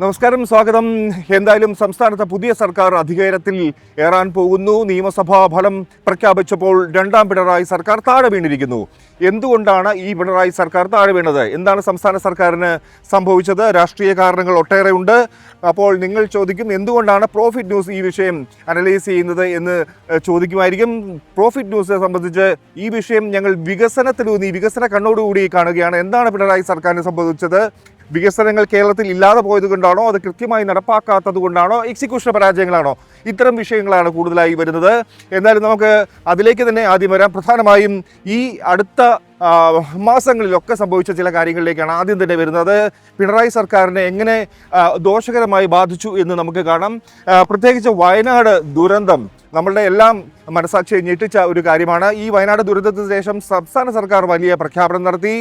നമസ്കാരം, സ്വാഗതം. എന്തായാലും സംസ്ഥാനത്തെ പുതിയ സർക്കാർ അധികാരത്തിൽ ഏറാൻ പോകുന്നു. നിയമസഭാ ഫലം പ്രഖ്യാപിച്ചപ്പോൾ രണ്ടാം പിണറായി സർക്കാർ താഴെ വീണിരിക്കുന്നു. എന്തുകൊണ്ടാണ് ഈ പിണറായി സർക്കാർ താഴെ വീണത്? എന്താണ് സംസ്ഥാന സർക്കാരിന് സംഭവിച്ചത്? രാഷ്ട്രീയ കാരണങ്ങൾ ഒട്ടേറെ ഉണ്ട്. അപ്പോൾ നിങ്ങൾ ചോദിക്കും, എന്തുകൊണ്ടാണ് പ്രോഫിറ്റ് ന്യൂസ് ഈ വിഷയം അനലൈസ് ചെയ്യുന്നത് എന്ന് ചോദിക്കുമായിരിക്കും. പ്രോഫിറ്റ് ന്യൂസിനെ സംബന്ധിച്ച് ഈ വിഷയം ഞങ്ങൾ വികസനത്തിലൂന്നി വികസന കണ്ണോടുകൂടി കാണുകയാണ്. എന്താണ് പിണറായി സർക്കാരിന് സംഭവിച്ചത്? വികസനങ്ങൾ കേരളത്തിൽ ഇല്ലാതെ പോയത് കൊണ്ടാണോ, അത് കൃത്യമായി നടപ്പാക്കാത്തത് കൊണ്ടാണോ, എക്സിക്യൂഷൻ പരാജയങ്ങളാണോ? ഇത്തരം വിഷയങ്ങളാണ് കൂടുതലായി വരുന്നത്. എന്നാലും നമുക്ക് അതിലേക്ക് തന്നെ ആദ്യം വരാം. പ്രധാനമായും ഈ അടുത്ത മാസങ്ങളിലൊക്കെ സംഭവിച്ച ചില കാര്യങ്ങളിലേക്കാണ് ആദ്യം തന്നെ വരുന്നത്. പിണറായി സർക്കാരിനെ എങ്ങനെ ദോഷകരമായി ബാധിച്ചു എന്ന് നമുക്ക് കാണാം. പ്രത്യേകിച്ച് വയനാട് ദുരന്തം നമ്മളുടെ എല്ലാം മനസാക്ഷിയെ ഞെട്ടിച്ച ഒരു കാര്യമാണ്. ഈ വയനാട് ദുരന്തത്തിന് ശേഷം സംസ്ഥാന സർക്കാർ വലിയ പ്രഖ്യാപനം നടത്തി.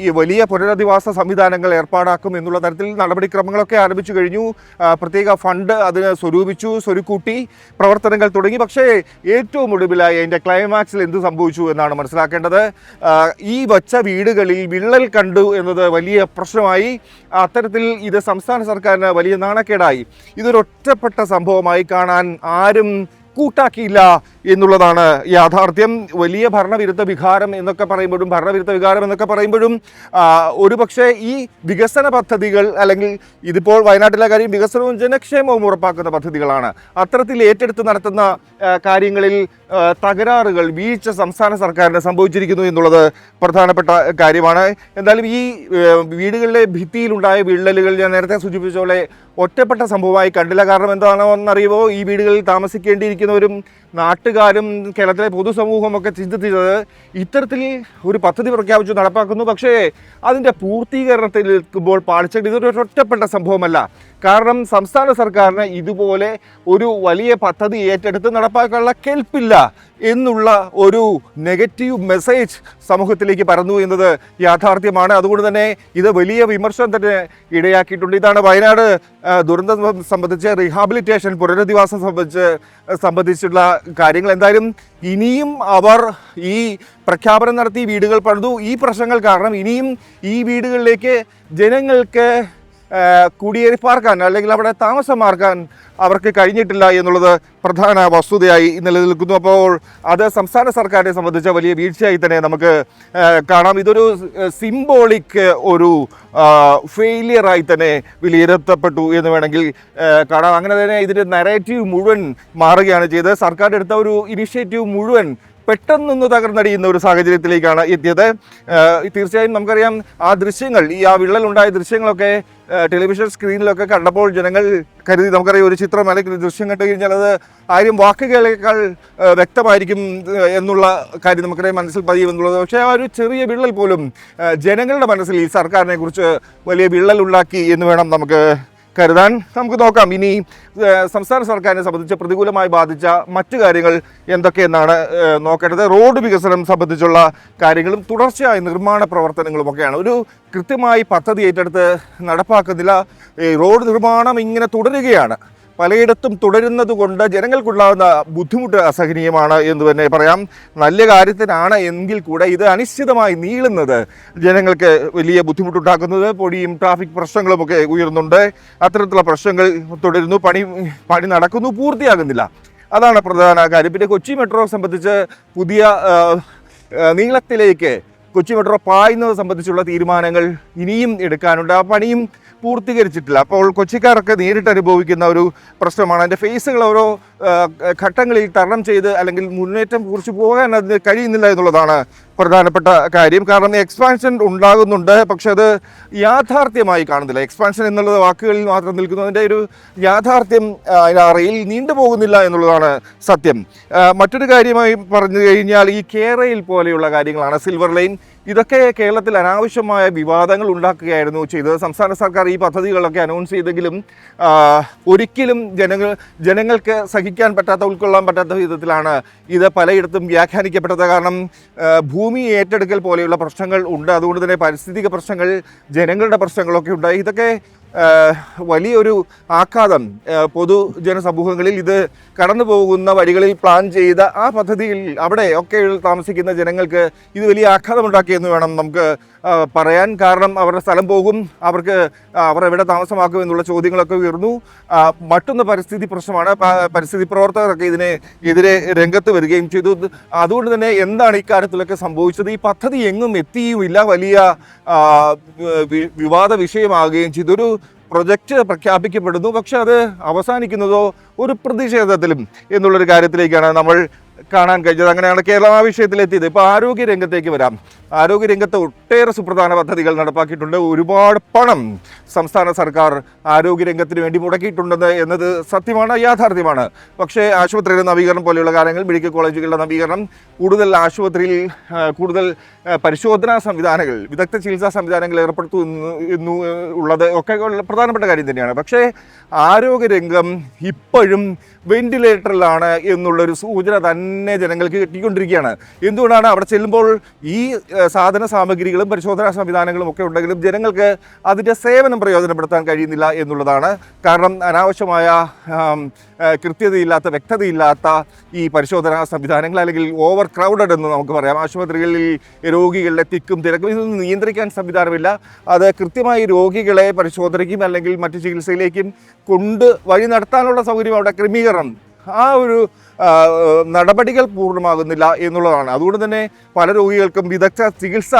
ഈ വലിയ പുനരധിവാസ സംവിധാനങ്ങൾ ഏർപ്പാടാക്കും എന്നുള്ള തരത്തിൽ നടപടിക്രമങ്ങളൊക്കെ ആരംഭിച്ചു കഴിഞ്ഞു. പ്രത്യേക ഫണ്ട് അതിന് സ്വരുക്കൂട്ടി പ്രവർത്തനങ്ങൾ തുടങ്ങി. പക്ഷേ ഏറ്റവും ഒടുവിലായി അതിൻ്റെ ക്ലൈമാക്സിൽ എന്ത് സംഭവിച്ചു എന്നാണ് മനസ്സിലാക്കേണ്ടത്. ഈ വച്ച വീടുകളിൽ വിള്ളൽ കണ്ടു എന്നത് വലിയ പ്രശ്നമായി. അത്തരത്തിൽ ഇത് സംസ്ഥാന സർക്കാരിന് വലിയ നാണക്കേടായി. ഇതൊരൊറ്റപ്പെട്ട സംഭവമായി കാണാൻ ആരും കൂട്ടാക്കിയില്ല എന്നുള്ളതാണ് യാഥാർത്ഥ്യം. വലിയ ഭരണവിരുദ്ധ വികാരം എന്നൊക്കെ പറയുമ്പോഴും ഒരുപക്ഷെ ഈ വികസന പദ്ധതികൾ, അല്ലെങ്കിൽ ഇതിപ്പോൾ വയനാട്ടിലെ കാര്യം വികസനവും ജനക്ഷേമവും ഉറപ്പാക്കുന്ന പദ്ധതികളാണ്. അത്തരത്തിൽ ഏറ്റെടുത്ത് നടത്തുന്ന കാര്യങ്ങളിൽ തകരാറുകൾ, വീഴ്ച സംസ്ഥാന സർക്കാരിന് സംഭവിച്ചിരിക്കുന്നു എന്നുള്ളത് പ്രധാനപ്പെട്ട കാര്യമാണ്. എന്തായാലും ഈ വീടുകളിലെ ഭിത്തിയിലുണ്ടായ വിള്ളലുകൾ ഞാൻ നേരത്തെ സൂചിപ്പിച്ച പോലെ ഒറ്റപ്പെട്ട സംഭവമായി കണ്ടില്ല. കാരണം എന്താണോ എന്നറിയുമോ, ഈ വീടുകളിൽ താമസിക്കേണ്ടിയിരിക്കുന്നവരും നാട്ടുകാരും കേരളത്തിലെ പൊതുസമൂഹമൊക്കെ ചിന്തിച്ചത് ഇത്തരത്തിൽ ഒരു പദ്ധതി പ്രഖ്യാപിച്ചു നടപ്പാക്കുന്നു, പക്ഷേ അതിൻ്റെ പൂർത്തീകരണത്തിൽ നിൽക്കുമ്പോൾ പാളിച്ചകൾ. ഇതൊരു ഒറ്റപ്പെട്ട സംഭവമല്ല. കാരണം സംസ്ഥാന സർക്കാരിന് ഇതുപോലെ ഒരു വലിയ പദ്ധതി ഏറ്റെടുത്ത് നടപ്പാക്കാനുള്ള കെൽപ്പില്ല എന്നുള്ള ഒരു നെഗറ്റീവ് മെസ്സേജ് സമൂഹത്തിലേക്ക് പരന്നു എന്നത് യാഥാർത്ഥ്യമാണ്. അതുകൊണ്ട് തന്നെ ഇത് വലിയ വിമർശനം തന്നെ ഇടയാക്കിയിട്ടുണ്ട്. ഇതാണ് വയനാട് ദുരന്തം സംബന്ധിച്ച്, റീഹാബിലിറ്റേഷൻ, പുനരധിവാസം സംബന്ധിച്ചുള്ള കാര്യങ്ങൾ. എന്തായാലും ഇനിയും അവർ ഈ പ്രഖ്യാപനം നടത്തി വീടുകൾ പണിതു. ഈ പ്രശ്നങ്ങൾ കാരണം ഇനിയും ഈ വീടുകളിലേക്ക് ജനങ്ങൾക്ക് കുടിയേറി പാർക്കാൻ, അല്ലെങ്കിൽ അവിടെ താമസമാർക്കാൻ അവർക്ക് കഴിഞ്ഞിട്ടില്ല എന്നുള്ളത് പ്രധാന വസ്തുതയായി നിലനിൽക്കുന്നു. അപ്പോൾ അത് സംസ്ഥാന സർക്കാരിനെ സംബന്ധിച്ച വലിയ വീഴ്ചയായി തന്നെ നമുക്ക് കാണാം. ഇതൊരു സിംബോളിക് ഒരു ഫെയിലിയറായി തന്നെ വിലയിരുത്തപ്പെട്ടു എന്ന് വേണമെങ്കിൽ കാണാം. അങ്ങനെ തന്നെ ഇതിൻ്റെ നരേറ്റീവ് മുഴുവൻ മാറുകയാണ് ചെയ്തത്. സർക്കാർ എടുത്ത ഒരു ഇനിഷ്യേറ്റീവ് മുഴുവൻ പെട്ടെന്നൊന്ന് തകർന്നടിയുന്ന ഒരു സാഹചര്യത്തിലേക്കാണ് എത്തിയത്. തീർച്ചയായും നമുക്കറിയാം, ആ ദൃശ്യങ്ങൾ, ആ വിള്ളലുണ്ടായ ദൃശ്യങ്ങളൊക്കെ ടെലിവിഷൻ സ്ക്രീനിലൊക്കെ കണ്ടപ്പോൾ ജനങ്ങൾ കരുതി, നമുക്കറിയാം, ഒരു ചിത്രം അല്ലെങ്കിൽ ദൃശ്യം കണ്ടു കഴിഞ്ഞാൽ അത് 1000 വാക്കുകളേക്കാൾ വ്യക്തമായിരിക്കും എന്നുള്ള കാര്യം നമുക്കറിയാം, മനസ്സിൽ പതിയുമെന്നുള്ളത്. പക്ഷേ ആ ഒരു ചെറിയ വിള്ളൽ പോലും ജനങ്ങളുടെ മനസ്സിൽ ഈ സർക്കാരിനെ കുറിച്ച് വലിയ വിള്ളലുണ്ടാക്കി എന്ന് വേണം നമുക്ക് കരുതാൻ. നമുക്ക് നോക്കാം ഇനി സംസ്ഥാന സർക്കാരിനെ സംബന്ധിച്ച് പ്രതികൂലമായി ബാധിച്ച മറ്റു കാര്യങ്ങൾ എന്തൊക്കെയെന്നാണ് നോക്കേണ്ടത്. റോഡ് വികസനം സംബന്ധിച്ചുള്ള കാര്യങ്ങളും തുടർച്ചയായ നിർമ്മാണ പ്രവർത്തനങ്ങളുമൊക്കെയാണ്. ഒരു കൃത്യമായി പദ്ധതി ഏറ്റെടുത്ത് നടപ്പാക്കുന്നില്ല. റോഡ് നിർമ്മാണം ഇങ്ങനെ തുടരുകയാണ്. പലയിടത്തും തുടരുന്നത് കൊണ്ട് ജനങ്ങൾക്കുണ്ടാകുന്ന ബുദ്ധിമുട്ട് അസഹനീയമാണ് എന്ന് തന്നെ പറയാം. നല്ല കാര്യത്തിനാണ് എങ്കിൽ കൂടെ ഇത് അനിശ്ചിതമായി നീളുന്നത് ജനങ്ങൾക്ക് വലിയ ബുദ്ധിമുട്ടുണ്ടാക്കുന്നത്. പൊടിയും ട്രാഫിക് പ്രശ്നങ്ങളുമൊക്കെ ഉയർന്നുണ്ട്. അത്തരത്തിലുള്ള പ്രശ്നങ്ങൾ തുടരുന്നു. പണി നടക്കുന്നു, പൂർത്തിയാകുന്നില്ല. അതാണ് പ്രധാന കാര്യം. പിന്നെ കൊച്ചി മെട്രോ സംബന്ധിച്ച് പുതിയ നീളത്തിലേക്ക് കൊച്ചി മെട്രോ പായുന്നത് സംബന്ധിച്ചുള്ള തീരുമാനങ്ങൾ ഇനിയും എടുക്കാനുണ്ട്. ആ പണിയും പൂർത്തീകരിച്ചിട്ടില്ല. അപ്പോൾ കൊച്ചിക്കാരൊക്കെ നേരിട്ട് അനുഭവിക്കുന്ന ഒരു പ്രശ്നമാണ്. അതിൻ്റെ ഫേസുകൾ ഓരോ ഘട്ടങ്ങളിൽ തരണം ചെയ്ത് അല്ലെങ്കിൽ മുന്നേറ്റം കുറിച്ച് പോകാൻ അതിന് കഴിയുന്നില്ല എന്നുള്ളതാണ് പ്രധാനപ്പെട്ട കാര്യം. കാരണം എക്സ്പാൻഷൻ ഉണ്ടാകുന്നുണ്ട്, പക്ഷെ അത് യാഥാർത്ഥ്യമായി കാണുന്നില്ല. എക്സ്പാൻഷൻ എന്നുള്ളത് വാക്കുകളിൽ മാത്രം നിൽക്കുന്നു. അതിൻ്റെ ഒരു യാഥാർത്ഥ്യം റെയിൽ നീണ്ടുപോകുന്നില്ല എന്നുള്ളതാണ് സത്യം. മറ്റൊരു കാര്യമായി പറഞ്ഞു കഴിഞ്ഞാൽ ഈ കേരയിൽ പോലെയുള്ള കാര്യങ്ങളാണ്. സിൽവർ ലൈൻ, ഇതൊക്കെ കേരളത്തിൽ അനാവശ്യമായ വിവാദങ്ങൾ ഉണ്ടാക്കുകയായിരുന്നു ചെയ്തത്. സംസ്ഥാന സർക്കാർ ഈ പദ്ധതികളൊക്കെ അനൗൺസ് ചെയ്തെങ്കിലും ഒരിക്കലും ജനങ്ങൾക്ക് സഹിക്കാൻ പറ്റാത്ത, ഉൾക്കൊള്ളാൻ പറ്റാത്ത വിധത്തിലാണ് ഇത് പലയിടത്തും വ്യാഖ്യാനിക്കപ്പെട്ടത്. കാരണം ഭൂമി ഏറ്റെടുക്കൽ പോലെയുള്ള പ്രശ്നങ്ങൾ ഉണ്ട്. അതുകൊണ്ട് തന്നെ പാരിസ്ഥിതിക പ്രശ്നങ്ങൾ, ജനങ്ങളുടെ പ്രശ്നങ്ങളൊക്കെ ഉണ്ടായി. ഇതൊക്കെ വലിയൊരു ആഘാതം പൊതുജനസമൂഹങ്ങളിൽ, ഇത് കടന്നു പോകുന്ന വഴികളിൽ പ്ലാൻ ചെയ്ത ആ പദ്ധതിയിൽ അവിടെ ഒക്കെ താമസിക്കുന്ന ജനങ്ങൾക്ക് ഇത് വലിയ ആഘാതമുണ്ടാക്കിയെന്ന് വേണം നമുക്ക് പറയാൻ കാരണം അവരുടെ സ്ഥലം പോകും, അവർ എവിടെ താമസമാക്കും എന്നുള്ള ചോദ്യങ്ങളൊക്കെ ഉയർന്നു. മറ്റൊന്ന് പരിസ്ഥിതി പ്രശ്നമാണ്. പരിസ്ഥിതി പ്രവർത്തകരൊക്കെ ഇതിനെതിരെ രംഗത്ത് വരികയും ചെയ്തു. അതുകൊണ്ട് തന്നെ എന്താണ് ഇക്കാര്യത്തിലൊക്കെ സംഭവിച്ചത്? ഈ പദ്ധതി എങ്ങും എത്തിയുമില്ല, വലിയ വിവാദ വിഷയമാകുകയും ചെയ്തു. ഒരു പ്രൊജക്റ്റ് പ്രഖ്യാപിക്കപ്പെടുന്നു, പക്ഷെ അത് അവസാനിക്കുന്നതോ ഒരു പ്രതിഷേധത്തിലും എന്നുള്ളൊരു കാര്യത്തിലേക്കാണ് നമ്മൾ കാണാൻ കഴിഞ്ഞത്. അങ്ങനെയാണ് കേരളം ആ വിഷയത്തിലെത്തിയത്. ഇപ്പോൾ ആരോഗ്യ രംഗത്തേക്ക് വരാം. ആരോഗ്യരംഗത്ത് ഒട്ടേറെ സുപ്രധാന പദ്ധതികൾ നടപ്പാക്കിയിട്ടുണ്ട്. ഒരുപാട് പണം സംസ്ഥാന സർക്കാർ ആരോഗ്യരംഗത്തിന് വേണ്ടി മുടക്കിയിട്ടുണ്ടെന്ന് എന്നത് സത്യമാണ്, യാഥാർത്ഥ്യമാണ്. പക്ഷേ ആശുപത്രിയുടെ നവീകരണം പോലെയുള്ള കാര്യങ്ങൾ, മെഡിക്കൽ കോളേജുകളുടെ നവീകരണം, കൂടുതൽ ആശുപത്രിയിൽ കൂടുതൽ പരിശോധനാ സംവിധാനങ്ങൾ, വിദഗ്ധ ചികിത്സാ സംവിധാനങ്ങൾ ഏർപ്പെടുത്തുന്നു ഉള്ളത് ഒക്കെ പ്രധാനപ്പെട്ട കാര്യം തന്നെയാണ്. പക്ഷേ ആരോഗ്യരംഗം ഇപ്പോഴും വെന്റിലേറ്ററിലാണ് എന്നുള്ളൊരു സൂചന തന്നെ ജനങ്ങൾക്ക് കിട്ടിക്കൊണ്ടിരിക്കുകയാണ്. എന്തുകൊണ്ടാണ്? അവിടെ ചെല്ലുമ്പോൾ ഈ സാധന സാമഗ്രികളും പരിശോധനാ സംവിധാനങ്ങളും ഒക്കെ ഉണ്ടെങ്കിലും ജനങ്ങൾക്ക് അതിൻ്റെ സേവനം പ്രയോജനപ്പെടുത്താൻ കഴിയുന്നില്ല എന്നുള്ളതാണ്. കാരണം അനാവശ്യമായ കൃത്യതയില്ലാത്ത, വ്യക്തതയില്ലാത്ത ഈ പരിശോധനാ സംവിധാനങ്ങൾ, അല്ലെങ്കിൽ ഓവർ ക്രൗഡഡ് എന്ന് നമുക്ക് പറയാം. ആശുപത്രികളിൽ രോഗികളുടെ തിക്കും തിരക്കും ഇതൊന്നും നിയന്ത്രിക്കാൻ സംവിധാനമില്ല. അത് കൃത്യമായി രോഗികളെ പരിശോധനയ്ക്കും അല്ലെങ്കിൽ മറ്റു ചികിത്സയിലേക്കും വഴി നടത്താനുള്ള സൗകര്യം അവിടെ ക്രമീകരണം, ആ ഒരു നടപടികൾ പൂർണ്ണമാകുന്നില്ല എന്നുള്ളതാണ്. അതുകൊണ്ട് തന്നെ പല രോഗികൾക്കും വിദഗ്ധ ചികിത്സ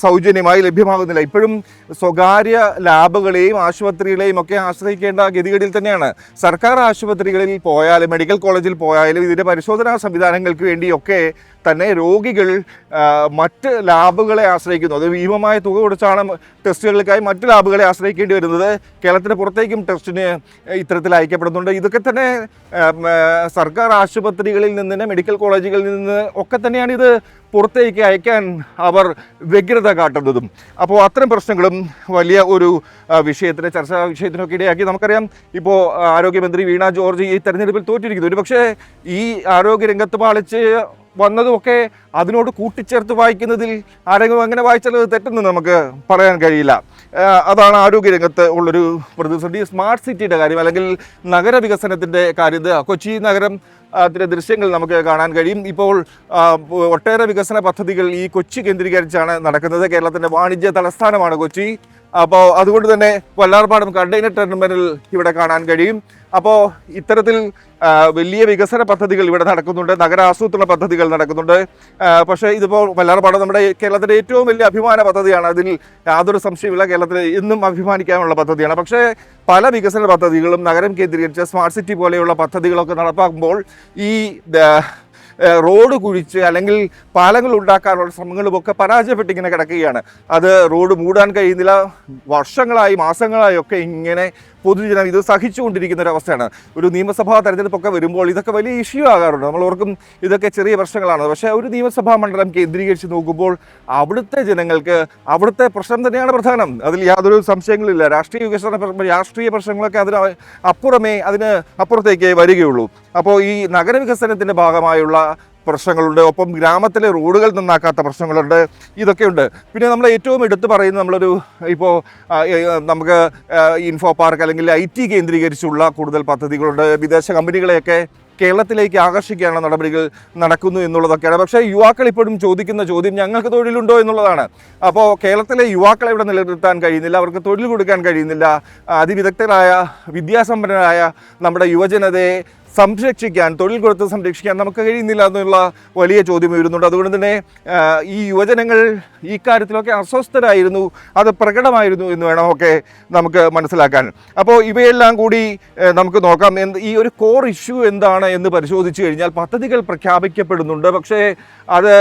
സൗജന്യമായി ലഭ്യമാകുന്നില്ല. ഇപ്പോഴും സ്വകാര്യ ലാബുകളെയും ആശുപത്രികളെയും ഒക്കെ ആശ്രയിക്കേണ്ട ഗതികേടിൽ തന്നെയാണ്. സർക്കാർ ആശുപത്രികളിൽ പോയാലും മെഡിക്കൽ കോളേജിൽ പോയാലും ഇതിൻ്റെ പരിശോധനാ സംവിധാനങ്ങൾക്ക് വേണ്ടിയൊക്കെ തന്നെ രോഗികൾ മറ്റ് ലാബുകളെ ആശ്രയിക്കുന്നു. അത് ഭീമമായ തുക കൊടുച്ചാണ് ടെസ്റ്റുകൾക്കായി മറ്റ് ലാബുകളെ ആശ്രയിക്കേണ്ടി വരുന്നത്. കേരളത്തിന് പുറത്തേക്കും ടെസ്റ്റിന് ഇത്തരത്തിൽ അയക്കപ്പെടുന്നുണ്ട്. ഇതൊക്കെ തന്നെ സർക്കാർ ആശുപത്രികളിൽ നിന്ന്, മെഡിക്കൽ കോളേജുകളിൽ നിന്ന് ഒക്കെ തന്നെയാണ് ഇത് പുറത്തേക്ക് അയക്കാൻ അവർ വ്യഗ്രത കാട്ടുന്നതും. അപ്പോൾ അത്തരം പ്രശ്നങ്ങളും വലിയ ഒരു ചർച്ചാ വിഷയത്തിനൊക്കെ ഇടയാക്കി. നമുക്കറിയാം, ഇപ്പോൾ ആരോഗ്യമന്ത്രി വീണ ജോർജ് ഈ തെരഞ്ഞെടുപ്പിൽ തോറ്റിരിക്കുന്നു. ഒരു പക്ഷേ ഈ ആരോഗ്യരംഗത്ത് പാളിച്ച് വന്നതുമൊക്കെ അതിനോട് കൂട്ടിച്ചേർത്ത് വായിക്കുന്നതിൽ ആരെങ്കിലും അങ്ങനെ വായിച്ചാൽ തെറ്റെന്ന് നമുക്ക് പറയാൻ കഴിയില്ല. അതാണ് ആരോഗ്യരംഗത്ത് ഉള്ളൊരു പ്രതിസന്ധി. സ്മാർട്ട് സിറ്റിയുടെ കാര്യം, അല്ലെങ്കിൽ നഗരവികസനത്തിൻ്റെ കാര്യം, കൊച്ചി നഗരം അതിൻ്റെ ദൃശ്യങ്ങൾ നമുക്ക് കാണാൻ കഴിയും. ഇപ്പോൾ ഒട്ടേറെ വികസന പദ്ധതികൾ ഈ കൊച്ചി കേന്ദ്രീകരിച്ചാണ് നടക്കുന്നത്. കേരളത്തിൻ്റെ വാണിജ്യ തലസ്ഥാനമാണ് കൊച്ചി. അപ്പോൾ അതുകൊണ്ട് തന്നെ വല്ലാർപാടം കണ്ടെയ്നർ ടെർമിനൽ ഇവിടെ കാണാൻ കഴിയും. അപ്പോൾ ഇത്തരത്തിൽ വലിയ വികസന പദ്ധതികൾ ഇവിടെ നടക്കുന്നുണ്ട്, നഗരാസൂത്രണ പദ്ധതികൾ നടക്കുന്നുണ്ട്. പക്ഷേ ഇതിപ്പോൾ വല്ലാർപാടം നമ്മുടെ കേരളത്തിൻ്റെ ഏറ്റവും വലിയ അഭിമാന പദ്ധതിയാണ്. അതിൽ യാതൊരു സംശയമില്ല, കേരളത്തിൽ എന്നും അഭിമാനിക്കാനുള്ള പദ്ധതിയാണ്. പക്ഷേ പല വികസന പദ്ധതികളും നഗരം കേന്ദ്രീകരിച്ച് സ്മാർട്ട് സിറ്റി പോലെയുള്ള പദ്ധതികളൊക്കെ നടപ്പാക്കുമ്പോൾ ഈ റോഡ് കുഴിച്ച് അല്ലെങ്കിൽ പാലങ്ങൾ ഉണ്ടാക്കാനുള്ള ശ്രമങ്ങളുമൊക്കെ പരാജയപ്പെട്ടിങ്ങനെ കിടക്കുകയാണ്. അത് റോഡ് മൂടാൻ കഴിയുന്നില്ല. വർഷങ്ങളായി, മാസങ്ങളായി ഒക്കെ ഇങ്ങനെ പൊതുജനം ഇത് സഹിച്ചുകൊണ്ടിരിക്കുന്ന ഒരു അവസ്ഥയാണ്. ഒരു നിയമസഭാ തെരഞ്ഞെടുപ്പൊക്കെ വരുമ്പോൾ ഇതൊക്കെ വലിയ ഇഷ്യൂ ആകാറുണ്ട്. നമ്മൾ ഓർക്കും ഇതൊക്കെ ചെറിയ പ്രശ്നങ്ങളാണ്. പക്ഷേ ഒരു നിയമസഭാ മണ്ഡലം കേന്ദ്രീകരിച്ച് നോക്കുമ്പോൾ അവിടുത്തെ ജനങ്ങൾക്ക് അവിടുത്തെ പ്രശ്നം തന്നെയാണ് പ്രധാനം. അതിൽ യാതൊരു സംശയങ്ങളില്ല. രാഷ്ട്രീയ പ്രശ്നങ്ങളൊക്കെ അതിന് അപ്പുറത്തേക്ക് വരികയുള്ളൂ. അപ്പോൾ ഈ നഗരവികസനത്തിൻ്റെ ഭാഗമായുള്ള പ്രശ്നങ്ങളുണ്ട്, ഒപ്പം ഗ്രാമത്തിലെ റോഡുകൾ നന്നാക്കാത്ത പ്രശ്നങ്ങളുണ്ട്, ഇതൊക്കെയുണ്ട്. പിന്നെ നമ്മൾ ഏറ്റവും എടുത്തു പറയുന്നത് ഇപ്പോൾ നമുക്ക് ഇൻഫോ പാർക്ക് അല്ലെങ്കിൽ IT കേന്ദ്രീകരിച്ചുള്ള കൂടുതൽ പദ്ധതികളുണ്ട്. വിദേശ കമ്പനികളെയൊക്കെ കേരളത്തിലേക്ക് ആകർഷിക്കാനുള്ള നടപടികൾ നടക്കുന്നു എന്നുള്ളതൊക്കെയാണ്. പക്ഷേ യുവാക്കൾ ഇപ്പോഴും ചോദിക്കുന്ന ചോദ്യം ഞങ്ങൾക്ക് തൊഴിലുണ്ടോ എന്നുള്ളതാണ്. അപ്പോൾ കേരളത്തിലെ യുവാക്കളെ ഇവിടെ നിലനിർത്താൻ കഴിയുന്നില്ല, അവർക്ക് തൊഴിൽ കൊടുക്കാൻ കഴിയുന്നില്ല. അതിവിദഗ്ധരായ, വിദ്യാസമ്പന്നരായ നമ്മുടെ യുവജനതയെ തൊഴിൽ കൊടുത്ത് സംരക്ഷിക്കാൻ നമുക്ക് കഴിയുന്നില്ല എന്നുള്ള വലിയ ചോദ്യം വരുന്നുണ്ട്. അതുകൊണ്ട് തന്നെ ഈ യുവജനങ്ങൾ ഈ കാര്യത്തിലൊക്കെ അസ്വസ്ഥരായിരുന്നു, അത് പ്രകടമായിരുന്നു എന്ന് വേണമൊക്കെ നമുക്ക് മനസ്സിലാക്കാൻ. അപ്പോൾ ഇവയെല്ലാം കൂടി നമുക്ക് നോക്കാം. ഈ ഒരു കോർ ഇഷ്യൂ എന്താണ് എന്ന് പരിശോധിച്ച് കഴിഞ്ഞാൽ പദ്ധതികൾ പ്രഖ്യാപിക്കപ്പെടുന്നുണ്ട്, പക്ഷേ അത്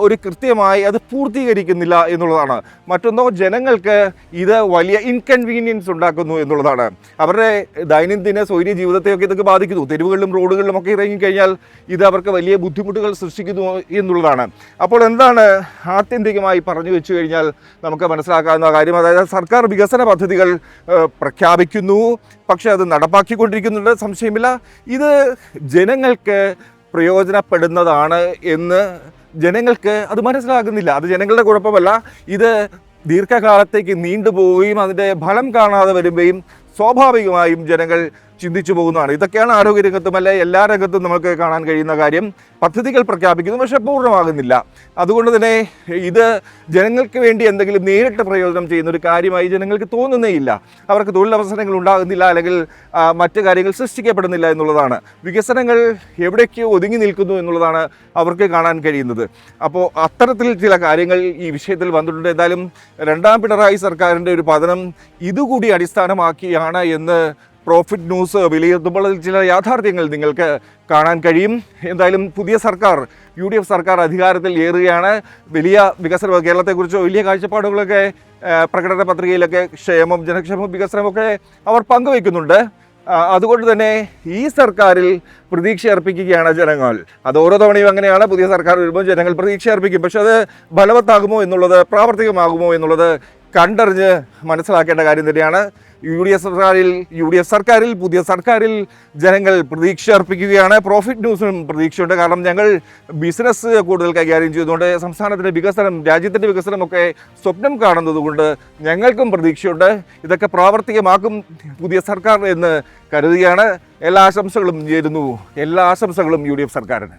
ഒരു കൃത്യമായി അത് പൂർത്തീകരിക്കുന്നില്ല എന്നുള്ളതാണ്. മറ്റൊന്നോ, ജനങ്ങൾക്ക് ഇത് വലിയ ഇൻകൺവീനിയൻസ് ഉണ്ടാക്കുന്നു എന്നുള്ളതാണ്. അവരുടെ ദൈനംദിന സ്വൈര്യ ജീവിതത്തെയൊക്കെ ഇതൊക്കെ ബാധിക്കുന്നു. തെരുവുകളിലും റോഡുകളിലും ഒക്കെ ഇറങ്ങിക്കഴിഞ്ഞാൽ ഇത് അവർക്ക് വലിയ ബുദ്ധിമുട്ടുകൾ സൃഷ്ടിക്കുന്നു എന്നുള്ളതാണ്. അപ്പോൾ എന്താണ് ആത്യന്തികമായി പറഞ്ഞു വെച്ചു കഴിഞ്ഞാൽ നമുക്ക് മനസ്സിലാക്കാവുന്ന കാര്യം, അതായത് സർക്കാർ വികസന പദ്ധതികൾ പ്രഖ്യാപിക്കുന്നു, പക്ഷേ അത് നടപ്പാക്കിക്കൊണ്ടിരിക്കുന്നുണ്ട്, സംശയമില്ല. ഇത് ജനങ്ങൾക്ക് പ്രയോജനപ്പെടുന്നതാണ് എന്ന് ജനങ്ങൾക്ക് അത് മനസ്സിലാകുന്നില്ല. അത് ജനങ്ങളുടെ കുഴപ്പമല്ല. ഇത് ദീർഘകാലത്തേക്ക് നീണ്ടുപോവുകയും അതിൻ്റെ ഫലം കാണാതെ വരുകയും സ്വാഭാവികമായും ജനങ്ങൾ ചിന്തിച്ചു പോകുന്നതാണ്. ഇതൊക്കെയാണ് ആരോഗ്യരംഗത്തും അല്ലെ എല്ലാ രംഗത്തും നമുക്ക് കാണാൻ കഴിയുന്ന കാര്യം. പദ്ധതികൾ പ്രഖ്യാപിക്കുന്നു, പക്ഷെ പൂർണ്ണമാകുന്നില്ല. അതുകൊണ്ട് തന്നെ ഇത് ജനങ്ങൾക്ക് വേണ്ടി എന്തെങ്കിലും നേരിട്ട് പ്രയോജനം ചെയ്യുന്ന ഒരു കാര്യമായി ജനങ്ങൾക്ക് തോന്നുന്നേ ഇല്ല. അവർക്ക് തൊഴിലവസരങ്ങൾ ഉണ്ടാകുന്നില്ല, അല്ലെങ്കിൽ മറ്റു കാര്യങ്ങൾ സൃഷ്ടിക്കപ്പെടുന്നില്ല എന്നുള്ളതാണ്. വികസനങ്ങൾ എവിടേക്ക് ഒതുങ്ങി നിൽക്കുന്നു എന്നുള്ളതാണ് അവർക്ക് കാണാൻ കഴിയുന്നത്. അപ്പോൾ അത്തരത്തിൽ ചില കാര്യങ്ങൾ ഈ വിഷയത്തിൽ വന്നിട്ടുണ്ട്. എന്തായാലും രണ്ടാം പിണറായി സർക്കാരിൻ്റെ ഒരു പതനം ഇതുകൂടി അടിസ്ഥാനമാക്കിയാണ് എന്ന് പ്രോഫിറ്റ് ന്യൂസ് വിലയിരുത്തുമ്പോൾ ചില യാഥാർത്ഥ്യങ്ങൾ നിങ്ങൾക്ക് കാണാൻ കഴിയും. എന്തായാലും പുതിയ സർക്കാർ, UDF സർക്കാർ അധികാരത്തിൽ ഏറുകയാണ്. വലിയ വികസന, കേരളത്തെക്കുറിച്ച് വലിയ കാഴ്ചപ്പാടുകളൊക്കെ പ്രകടന പത്രികയിലൊക്കെ ക്ഷേമം, ജനക്ഷേമം, വികസനമൊക്കെ അവർ പങ്കുവയ്ക്കുന്നുണ്ട്. അതുകൊണ്ട് തന്നെ ഈ സർക്കാരിൽ പ്രതീക്ഷ അർപ്പിക്കുകയാണ് ജനങ്ങൾ. അത് ഓരോ തവണയും അങ്ങനെയാണ്. പുതിയ സർക്കാർ വരുമ്പോൾ ജനങ്ങൾ പ്രതീക്ഷ അർപ്പിക്കും. പക്ഷെ അത് ഫലവത്താകുമോ എന്നുള്ളത്, പ്രാവർത്തികമാകുമോ എന്നുള്ളത് കണ്ടറിഞ്ഞ് മനസ്സിലാക്കേണ്ട കാര്യം തന്നെയാണ്. UDF സർക്കാരിൽ, പുതിയ സർക്കാരിൽ ജനങ്ങൾ പ്രതീക്ഷ അർപ്പിക്കുകയാണ്. പ്രോഫിറ്റ് ന്യൂസിനും പ്രതീക്ഷയുണ്ട്. കാരണം ഞങ്ങൾ ബിസിനസ് കൂടുതൽ കൈകാര്യം ചെയ്തുകൊണ്ട് സംസ്ഥാനത്തിൻ്റെ വികസനം, രാജ്യത്തിൻ്റെ വികസനമൊക്കെ സ്വപ്നം കാണുന്നതുകൊണ്ട് ഞങ്ങൾക്കും പ്രതീക്ഷയുണ്ട്. ഇതൊക്കെ പ്രാവർത്തികമാക്കും പുതിയ സർക്കാർ എന്ന് കരുതുകയാണ്. എല്ലാ ആശംസകളും നേരുന്നു. എല്ലാ ആശംസകളും UDF സർക്കാരിന്.